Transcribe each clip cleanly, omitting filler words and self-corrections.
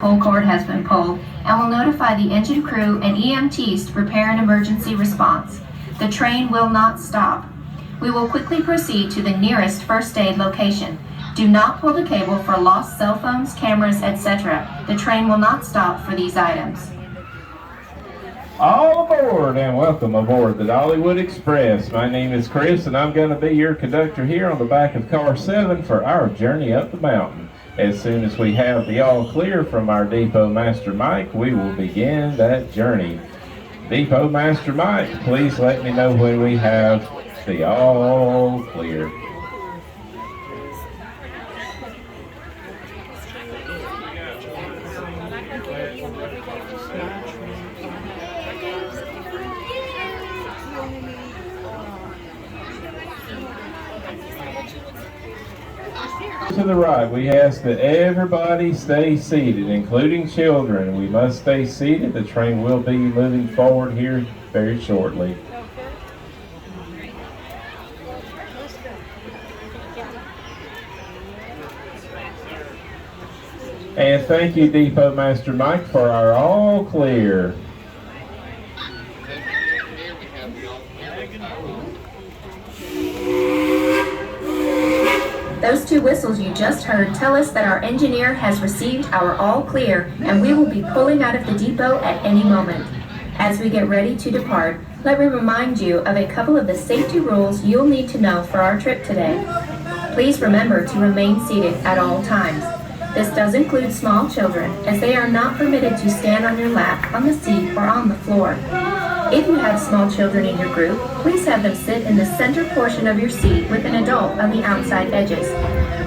Pull cord has been pulled and will notify the engine crew and EMTs to prepare an emergency response. The train will not stop. We will quickly proceed to the nearest first aid location. Do not pull the cable for lost cell phones, cameras, etc. The train will not stop for these items. All aboard and welcome aboard the Dollywood Express. My name is Chris and I'm going to be your conductor here on the back of car 7 for our journey up the mountain. As soon as we have the all clear from our Depot Master Mike, we will begin that journey. Depot Master Mike, please let me know when we have the all clear. To the right, we ask that everybody stay seated, including children. We must stay seated. The train will be moving forward here very shortly. And thank you, Depot Master Mike, for our all clear. Those two whistles you just heard tell us that our engineer has received our all clear and we will be pulling out of the depot at any moment. As we get ready to depart, let me remind you of a couple of the safety rules you'll need to know for our trip today. Please remember to remain seated at all times. This does include small children, as they are not permitted to stand on your lap, on the seat, or on the floor. If you have small children in your group, please have them sit in the center portion of your seat with an adult on the outside edges.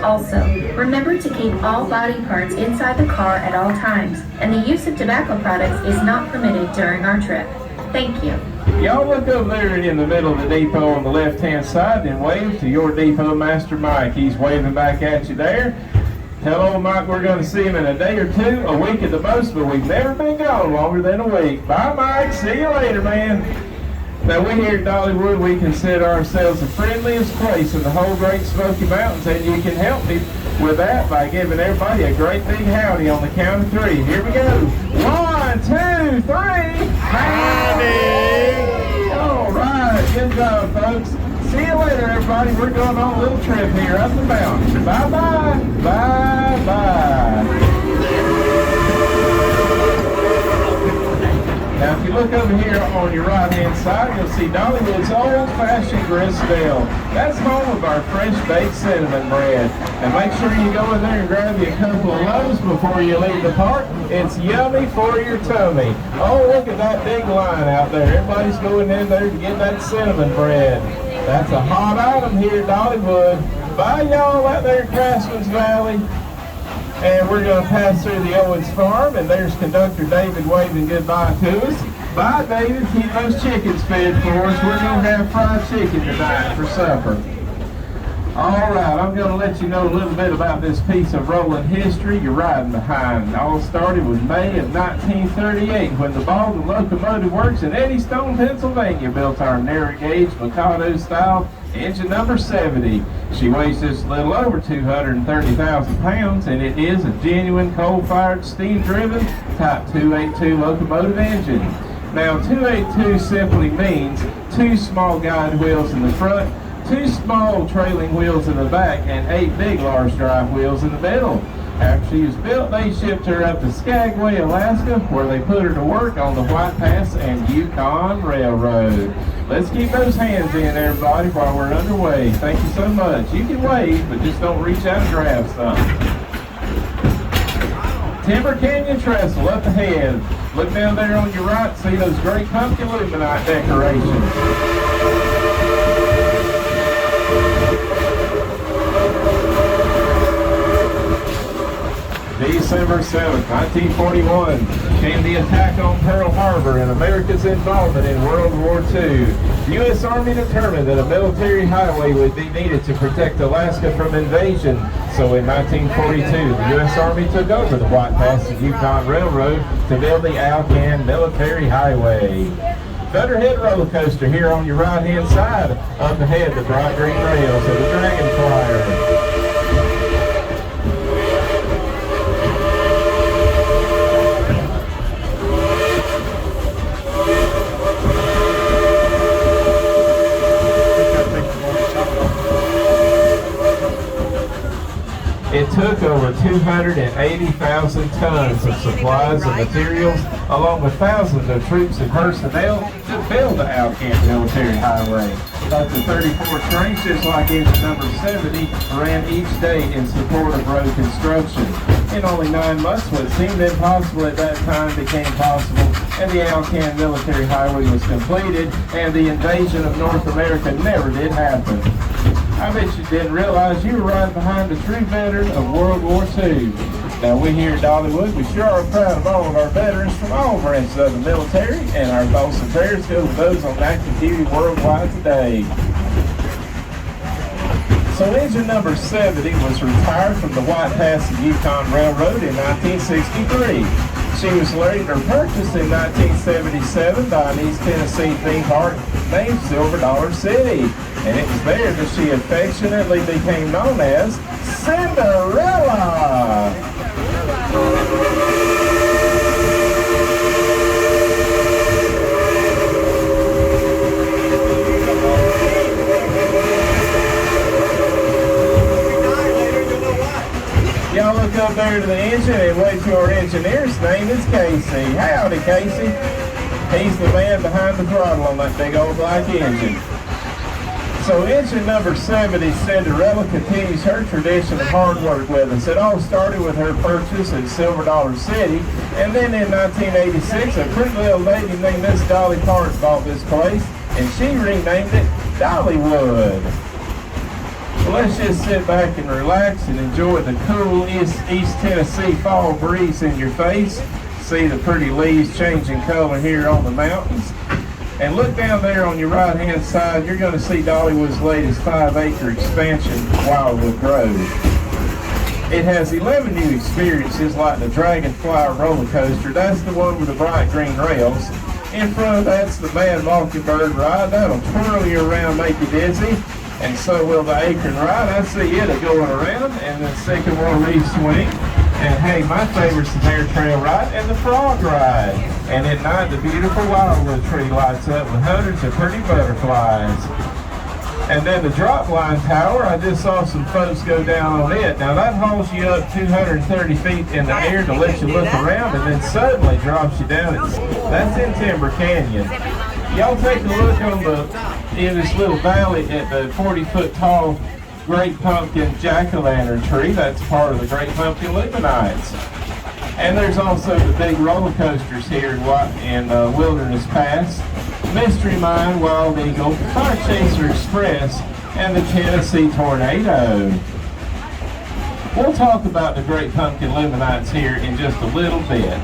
Also, remember to keep all body parts inside the car at all times, and the use of tobacco products is not permitted during our trip. Thank you. Y'all look over there in the middle of the depot on the left-hand side and wave to your Depot Master Mike. He's waving back at you there. Tell old Mike we're going to see him in a day or two, a week at the most, but we've never been gone longer than a week. Bye, Mike. See you later, man. Now, we here at Dollywood, we consider ourselves the friendliest place in the whole Great Smoky Mountains, and you can help me with that by giving everybody a great big howdy on the count of 3. Here we go. 1, 2, 3. Howdy! All right. Good job, folks. See you later, everybody. We're going on a little trip here up the mountain. Bye-bye. Bye-bye. Now, if you look over here on your right-hand side, you'll see Dollywood's old-fashioned gristmill. That's home of our fresh-baked cinnamon bread. And make sure you go in there and grab you a couple of those before you leave the park. It's yummy for your tummy. Oh, look at that big line out there. Everybody's going in there to get that cinnamon bread. That's a hot item here at Dollywood. Bye, y'all, out there in Craftsman's Valley. And we're going to pass through the Owens Farm, and there's Conductor David waving goodbye to us. Bye, David. Keep those chickens fed for us. We're going to have fried chicken tonight for supper. All right, I'm going to let you know a little bit about this piece of rolling history you're riding behind. It all started with May of 1938 when the Baldwin Locomotive Works in Eddystone, Pennsylvania built our narrow-gauge Mikado-style engine number 70. She weighs just a little over 230,000 pounds, and it is a genuine coal-fired, steam-driven Type 282 locomotive engine. Now, 282 simply means 2 small guide wheels in the front, 2 small trailing wheels in the back, and 8 big large drive wheels in the middle. After she was built, they shipped her up to Skagway, Alaska, where they put her to work on the White Pass and Yukon Railroad. Let's keep those hands in, everybody, while we're underway. Thank you so much. You can wave, but just don't reach out and grab something. Timber Canyon Trestle up ahead. Look down there on your right, see those great pumpkin luminite decorations. December 7, 1941, came the attack on Pearl Harbor and America's involvement in World War II. The U.S. Army determined that a military highway would be needed to protect Alaska from invasion. So in 1942, the U.S. Army took over the White Pass and Yukon Railroad to build the Alcan Military Highway. Thunderhead roller coaster here on your right-hand side. Up ahead, the bright green rails of the Dragon Flyer. 280,000 tons of supplies and materials, along with thousands of troops and personnel to build the Alcan Military Highway. Up to 34 trains, just like engine number 70, ran each day in support of road construction. In only 9 months, what seemed impossible at that time became possible, and the Alcan Military Highway was completed, and the invasion of North America never did happen. I bet you didn't realize you were right behind a true veteran of World War II. Now, we here at Dollywood, we sure are proud of all of our veterans from all branches of the military, and our thoughts and prayers go to those on active duty worldwide today. So engine number 70 was retired from the White Pass and Yukon Railroad in 1963. She was later purchased in 1977 by an East Tennessee theme park named Silver Dollar City. And it was there that she affectionately became known as Cinderella. Y'all look up there to the engine and wait till our engineer's name is Casey. Howdy, Casey. He's the man behind the throttle on that big old black engine. So engine number 70, Cinderella, continues her tradition of hard work with us. It all started with her purchase in Silver Dollar City, and then in 1986, a pretty little lady named Miss Dolly Parks bought this place, and she renamed it Dollywood. Well, let's just sit back and relax and enjoy the cool East Tennessee fall breeze in your face. See the pretty leaves changing color here on the mountains. And look down there on your right-hand side, you're going to see Dollywood's latest 5-acre expansion, Wildwood Grove. It has 11 new experiences like the Dragonfly roller coaster. That's the one with the bright green rails. In front of that's the Mad Mockingbird ride. That'll twirl you around, make you dizzy. And so will the Acorn ride. I see it going around, and the Sycamore Leaf Swing. And hey, my favorite's the Bear Trail ride and the Frog ride. And at night, the beautiful Wildwood tree lights up with hundreds of pretty butterflies. And then the drop line tower, I just saw some folks go down on it. Now that hauls you up 230 feet in the air to let you look around, and then suddenly drops you down. That's in Timber Canyon. Y'all take a look in this little valley at the 40-foot tall Great Pumpkin Jack-o'-lantern tree. That's part of the Great Pumpkin Luminites. And there's also the big roller coasters here in Wilderness Pass, Mystery Mine, Wild Eagle, Fire Chaser Express, and the Tennessee Tornado. We'll talk about the Great Pumpkin Luminites here in just a little bit.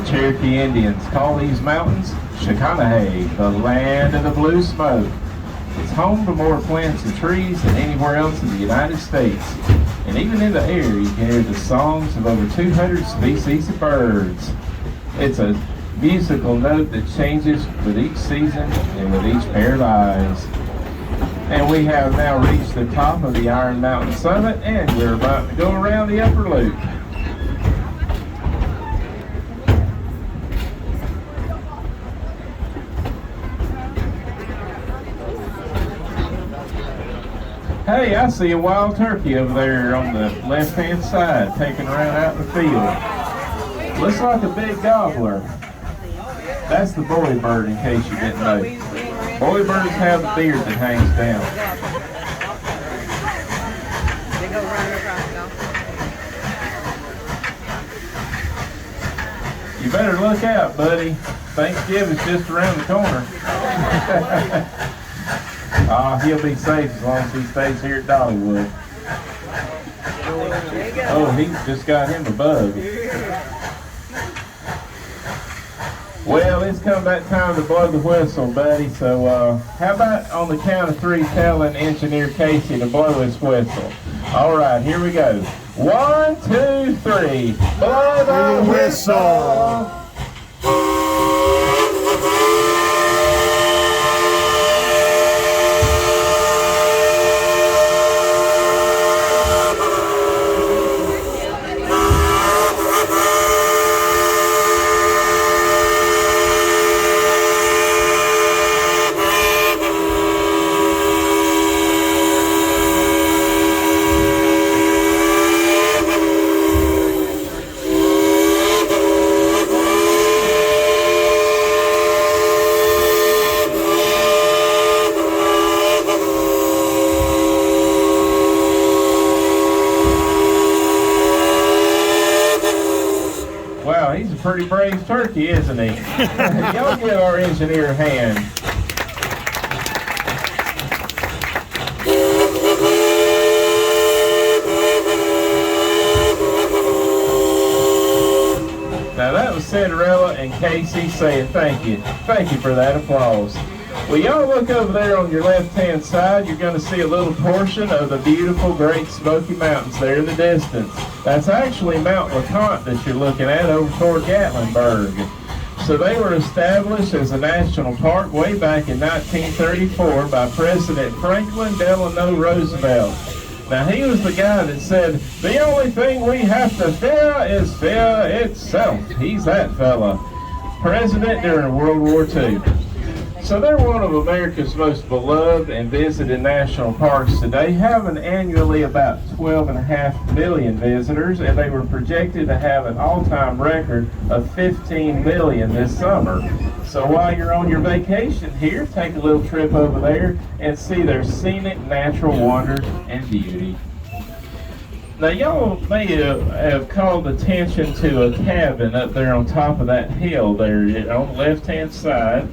Cherokee Indians call these mountains Chickanahay, the land of the blue smoke. It's home to more plants and trees than anywhere else in the United States. And even in the air, you can hear the songs of over 200 species of birds. It's a musical note that changes with each season and with each pair of eyes. And we have now reached the top of the Iron Mountain summit, and we're about to go around the upper loop. Hey, I see a wild turkey over there on the left-hand side, taking a run out in the field. Looks like a big gobbler. That's the boy bird, in case you didn't know. Boy birds have a beard that hangs down. You better look out, buddy. Thanksgiving's just around the corner. He'll be safe as long as he stays here at Dollywood. Oh, he just got him a bug. Well, it's come back time to blow the whistle, buddy. So how about on the count of 3 telling Engineer Casey to blow his whistle? All right, here we go. 1, 2, 3. Blow the whistle. pretty brave turkey, isn't he? Y'all give our engineer a hand. Now that was Cinderella and Casey saying thank you. Thank you for that applause. Well, y'all look over there on your left-hand side. You're going to see a little portion of the beautiful Great Smoky Mountains there in the distance. That's actually Mount LeConte that you're looking at over toward Gatlinburg. So they were established as a national park way back in 1934 by President Franklin Delano Roosevelt. Now, he was the guy that said, the only thing we have to fear is fear itself. He's that fella. President during World War II. So they're one of America's most beloved and visited national parks today, having annually about 12.5 million visitors, and they were projected to have an all-time record of 15 million this summer. So while you're on your vacation here, take a little trip over there and see their scenic natural wonder and beauty. Now y'all may have called attention to a cabin up there on top of that hill there on the left-hand side.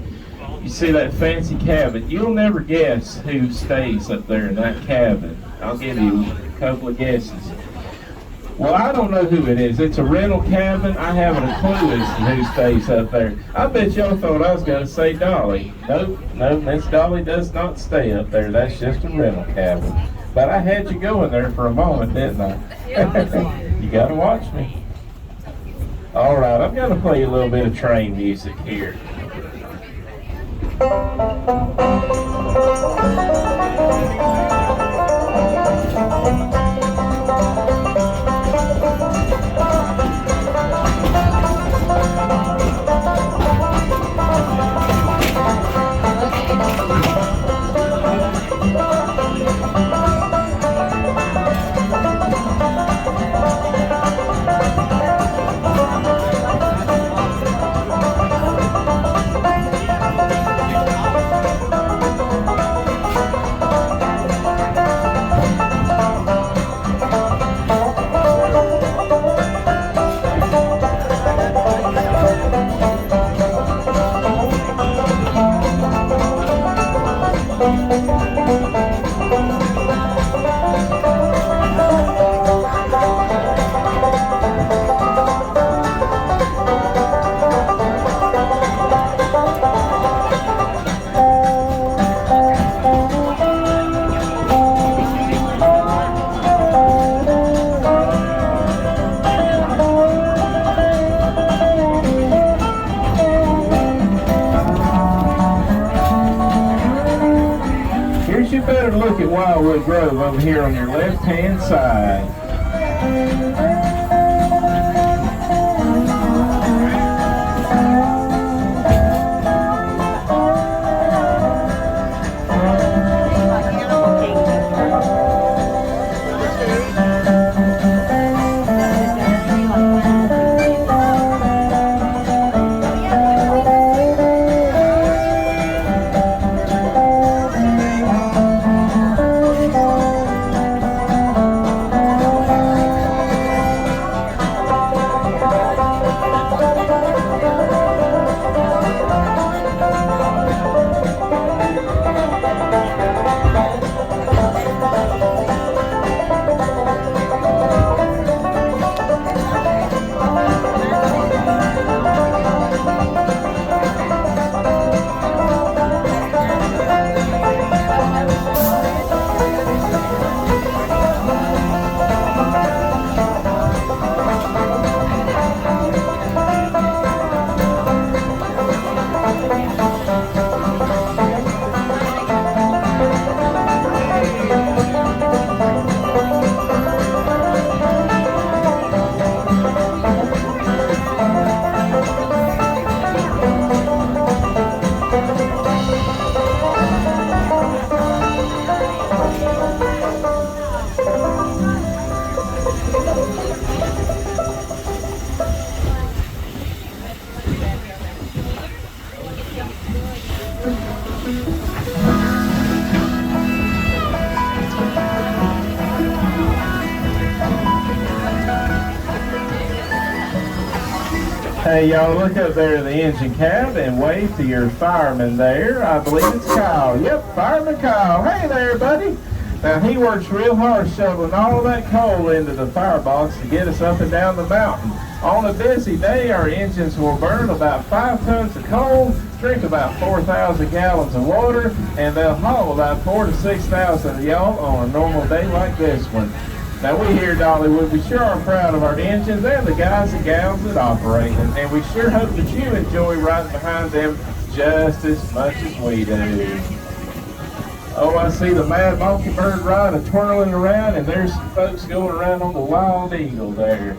You see that fancy cabin. You'll never guess who stays up there in that cabin. I'll give you a couple of guesses. Well, I don't know who it is. It's a rental cabin. I haven't a clue as to who stays up there. I bet y'all thought I was going to say Dolly. Nope, Miss Dolly does not stay up there. That's just a rental cabin. But I had you going there for a moment, didn't I? You got to watch me. All right, I'm going to play you a little bit of train music here. You better look at Wildwood Grove over here on your left-hand side. Hey, y'all, look up there in the engine cab and wave to your fireman there. I believe it's Kyle. Yep, Fireman Kyle. Hey there, buddy. Now, he works real hard shoveling all that coal into the firebox to get us up and down the mountain. On a busy day, our engines will burn about 5 tons of coal, drink about 4,000 gallons of water, and they'll haul about 4,000 to 6,000 of y'all on a normal day like this one. Now, we here at Dollywood, we sure are proud of our engines and the guys and gals that operate them, and we sure hope that you enjoy riding behind them just as much as we do. Oh, I see the Mad Mockingbird ride twirling around, and there's some folks going around on the Wild Eagle there.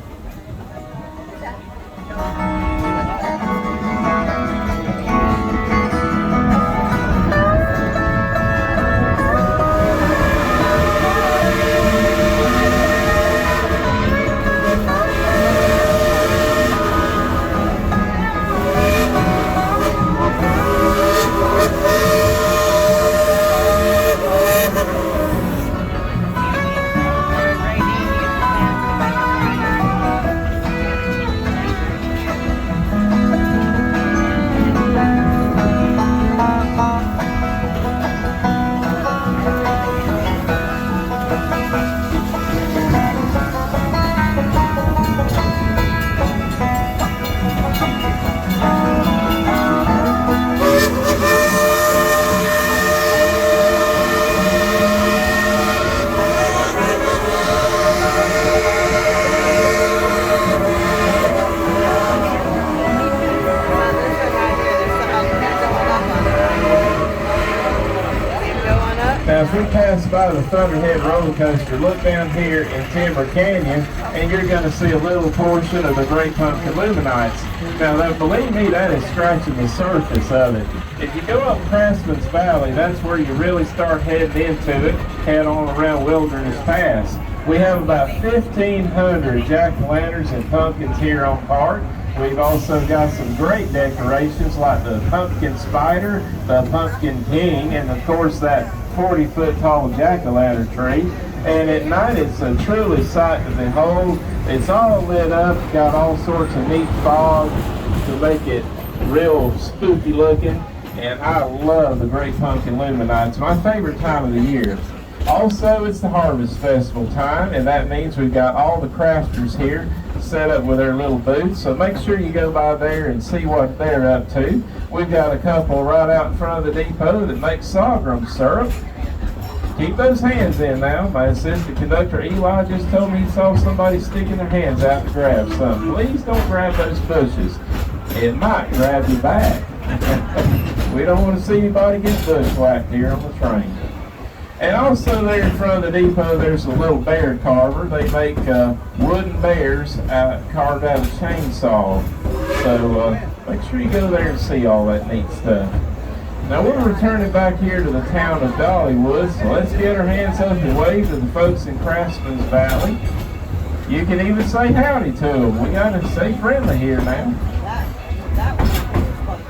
Now, as we pass by the Thunderhead roller coaster, look down here in Timber Canyon, and you're going to see a little portion of the Great Pumpkin Luminites. Now, believe me, that is scratching the surface of it. If you go up Craftsman's Valley, that's where you really start heading into it, head on around Wilderness Pass. We have about 1,500 jack-o'-lanterns and pumpkins here on park. We've also got some great decorations like the Pumpkin Spider, the Pumpkin King, and of course that 40-foot tall jack-o'-lantern tree. And at night it's a truly sight to behold. It's all lit up, got all sorts of neat fog to make it real spooky looking. And I love the Great Pumpkin Luminites. It's my favorite time of the year. Also, it's the Harvest Festival time, and that means we've got all the crafters here set up with their little booths. So make sure you go by there and see what they're up to. We've got a couple right out in front of the depot that make sorghum syrup. Keep those hands in now. My assistant conductor Eli just told me he saw somebody sticking their hands out to grab something. Please don't grab those bushes. It might grab your back. We don't want to see anybody get bushwhacked here on the train. And also there in front of the depot, there's a little bear carver. They make wooden bears carved out of chainsaw. So make sure you go there and see all that neat stuff. Now we're returning back here to the town of Dollywood, so let's get our hands up and wave to the folks in Craftsman's Valley. You can even say howdy to them. We got to stay friendly here now. That was fun.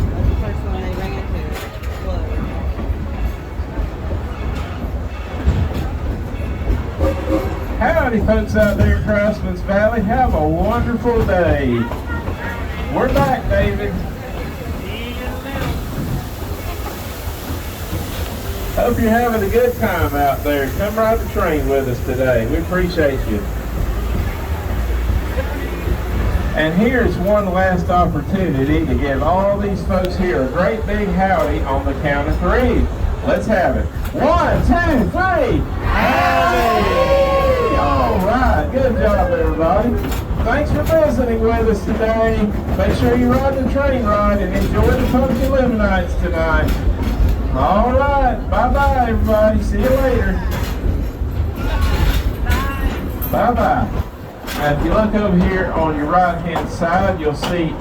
That's the first one they ran into. Howdy folks out there in Craftsman's Valley. Have a wonderful day. We're back, David. Hope you're having a good time out there. Come ride the train with us today. We appreciate you. And here's one last opportunity to give all these folks here a great big howdy on the count of 3. Let's have it. 1, 2, 3. Howdy! All right. Good job, everybody. Thanks for visiting with us today. Make sure you ride the train ride and enjoy the Pumpkin Luminites tonight. All right. Bye-bye, everybody. See you later. Bye. Bye-bye. Now, if you look over here on your right-hand side, you'll see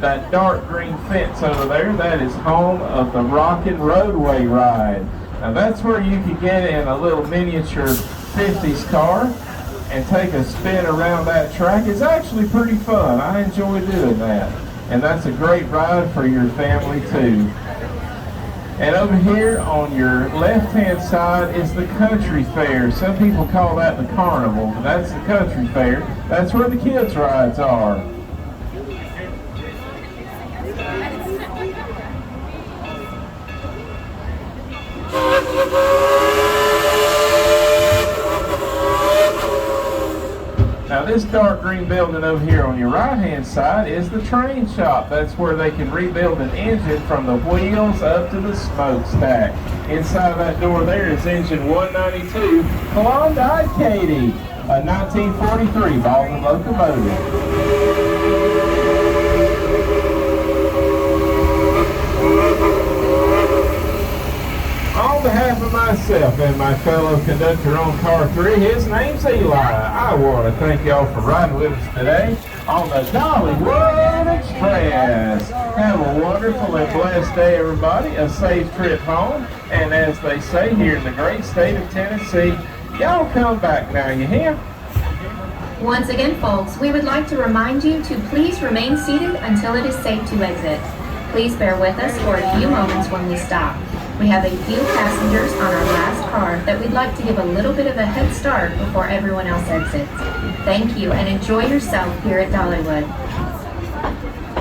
that dark green fence over there. That is home of the Rockin' Roadway Ride. Now, that's where you can get in a little miniature 50s car and take a spin around that track. It's actually pretty fun. I enjoy doing that. And that's a great ride for your family, too. And over here on your left-hand side is the country fair. Some people call that the carnival, but that's the country fair. That's where the kids' rides are. Now this dark green building over here on your right hand side is the train shop. That's where they can rebuild an engine from the wheels up to the smokestack. Inside that door there is engine 192 Klondike Katy, a 1943 Baldwin locomotive. On behalf of myself and my fellow conductor on car 3, his name's Eli. I want to thank y'all for riding with us today on the Dollywood Express. Have a wonderful and blessed day, everybody. A safe trip home. And as they say here in the great state of Tennessee, y'all come back now, you hear? Once again, folks, we would like to remind you to please remain seated until it is safe to exit. Please bear with us for a few moments when we stop. We have a few passengers on our last car that we'd like to give a little bit of a head start before everyone else exits. Thank you and enjoy yourself here at Dollywood.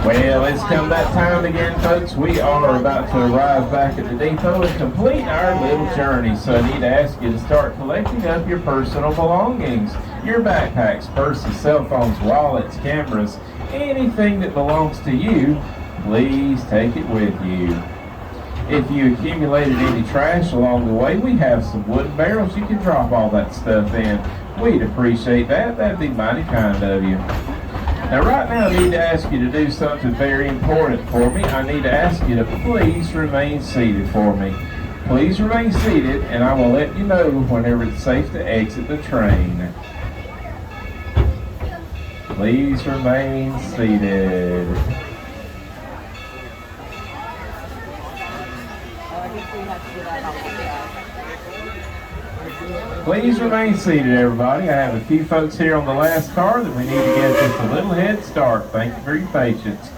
Well, it's come that time again, folks. We are about to arrive back at the depot and complete our little journey. So I need to ask you to start collecting up your personal belongings. Your backpacks, purses, cell phones, wallets, cameras, anything that belongs to you, please take it with you. If you accumulated any trash along the way, we have some wooden barrels you can drop all that stuff in. We'd appreciate that. That'd be mighty kind of you. Now right now I need to ask you to do something very important for me. I need to ask you to please remain seated for me. Please remain seated and I will let you know whenever it's safe to exit the train. Please remain seated. Please remain seated, everybody. I have a few folks here on the last car that we need to get just a little head start. Thank you for your patience.